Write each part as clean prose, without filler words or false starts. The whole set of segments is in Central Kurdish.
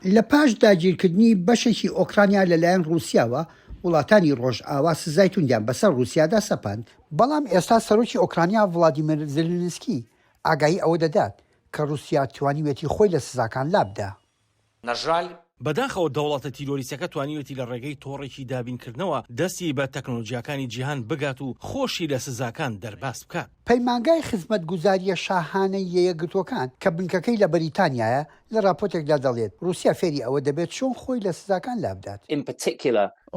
لە پاش داگیرکردنی بەشێکی ئۆکرانیا لەلایەن رووسیاوە وڵاتانی ڕۆژئاوا سزای توندیان بەسەر رووسیادا سەپاند، بەڵام ئێستا سەرۆکی ئۆکرانیا ڤڵادیمیر زێلێنسکی ئاگایی ئەوە دەدات کە رووسیا توانیوێتی خۆی لە سزاکان لابدا. بەداخەوە دەوڵەتە تیرۆریسەکە توانیوێتی لە ڕێگەی تۆڕێکی دابینکردنەوە دەستی بە تەکنۆلۆژیاکانی جیهان بگات و خۆشی لە سزاکان دەرباس بکات. پەیمانگای خزمەتگوزاریە شاهانەی یەکگرتوەکان کە بنکەکەی لە بەریتانیایە لە راپۆرتێکدا دەڵێت رووسیا فێری ئەوە دەبێت چۆن خۆی لە سزاکان لابدات.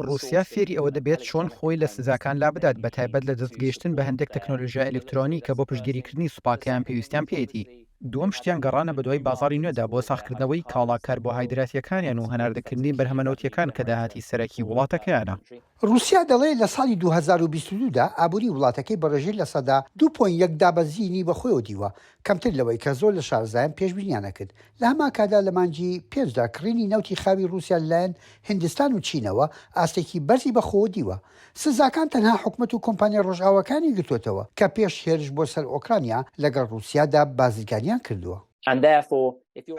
رووسیا فێری ئەوە دەبێت چۆن خۆی لە سزاکان لابدات، بەتایبەت لە دەستگەیشتن بە هەندێک تەکنۆلۆژیا ئەلکترۆنی کە بۆ پشتگیریکردنی سوپاکەیان پێویستیان پێێتی. دووەم شتیان گەڕانە بە دوای بازاڕی نوێدا بۆ ساختکردنەوەی کاڵا کاربۆهایدراتیەکانیان و هەناردەکردنی بەرهەمەنەوتیەکان کە داهاتی سەرەکی وڵاتەکەیانە. رووسیا دەڵێ لە ساڵی 2022دا ئابووری وڵاتەکەی بەڕێژەی لە سەدا 2.1 دابەزینی بەخۆیەوە دیوە، کەمتر لەوەی کە زۆر لە شارزایان پێشبینیانە کرد. لە هەمان کادا لە مانگی پێنجدا کڕینی نەوتی خاوی رووسیا لەلایەن هیندستان و چینەوە ئاستێکی بەرزی بەخۆوە دیوە. سزاکان تەنها حکومەت و کۆمپانیا ڕۆژئاوەکانی گرتوێتەوە کە پێش هێرش بۆ سەر ئۆکرانیا لەگەڵ رووسیادا بازرگانیان کردووە.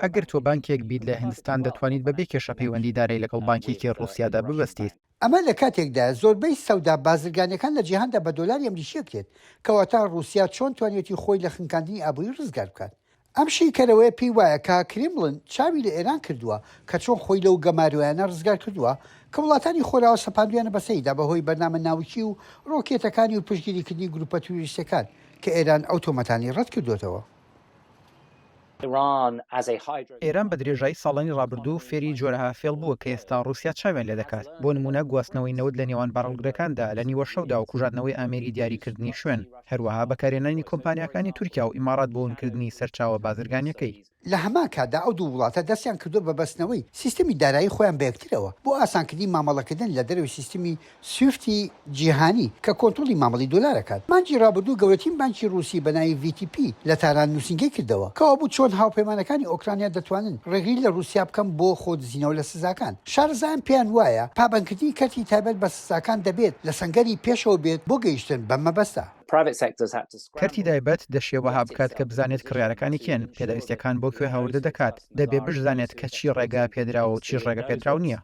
ئەگەر تۆ بانکێک بیت لە هیندستان دەتوانیت بەبێ کێشە پەیوەندیدارەی لەگەڵ بانکێکی رووسیادا ببەستیت. ئەمە لە کاتێکدا زۆربەی سەودا بازرگانەکان لە جیهاندا بە دۆلاری ئەمریکی کرێت کەواتە رووسیا چۆن توانێتی خۆی لە خنکاندنی ئابووری ڕزگار بکات. ئەم شیکەرەوەی پێی وایە کە کرێمڵن چاوی لە ئێران کردووە کە چۆن خۆی لەو گەمارویانە ڕزگار کردووە کە وڵاتانی خۆراوە سەپاندویانە بەسەریدا بەهۆی بەرنامە ناوکی و ڕۆکێتەکانی و پشتگیریکردنی گروپە توریستەکان کە ئێران ئەو تۆمەتانی ڕەت کردوێتەوە. ئێران بە درێژایی ساڵانی ڕابردوو فێری جۆرەها فێڵ بووە کە ئێستا رووسیا چاوێن لێ دەکات. بۆ نمونە گواستنەوەی نەوت لە نێوان باڕەڵگرەکاندا لە نیوە شەودا و کوژاتنەوەی ئامێری دیاریکردنی شوێن، هەروەها بەکارهێنانی کۆمپانیەکانی تورکیا و ئیمارات بۆ ونکردنی سەرچاوە بازرگانیەکەی. لە هەمان کادا ئەو دوو وڵاتە دەستیان کردو بە بەستنەوەی سیستمی دارایی خۆیان بەیەکترەوە بۆ ئاسانکردنی مامەڵەکردن لە دەروی سیستمی سویفتی جیهانی کە کۆنتڕۆلی مامەڵی دۆلارەکات. مانگی ڕابردوو گەورەترین بانکی رووسی بەناوی VTP لە تاران نووسینگەی کردەوە کەوا بوو چۆن هاوپەیمانەکانی ئۆکرانیا دەتوانن ڕێگری لە رووسیا بکەم بۆ خۆدزینەوە لە سزاکان. شارەزایان پێیان وایە پابندکردنی کەرتی تایبەت بە سزاکان دەبێت لە سەنگەری پێشەوە بێت بۆ گەیشتن بە مەبەستە. کەرتی تایبەت دەشێوەها بکات کە بزانێت کڕیارەکانی کێن، پێدەویستەکان بۆ کوێ هەوردە دەکات، دەبێ بزانێت کە چی ڕێگا پێدراوە و چی ڕێگە پێدراو نییە.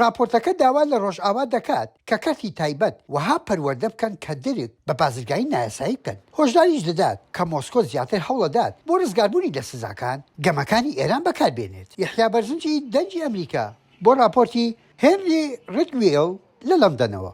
راپۆرتەکە داوا لە ڕۆژئاوا دەکات کە کەرتی تایبەت وها پەروەردە بکەن کە دەرێت بە بازرگانی نایاسایی بکەن. هۆشداریش دەدات کە مۆسکۆ زیاتر هەوڵەدات بۆ ڕزگاربوونی لە سزاکان گەمەکانی ئێران بەکاربێنێت. یحیا بەرزنجی دەنجی ئەمریکا بۆ راپۆرتی هێنری ڕیدگویل لە لەندەنەوە.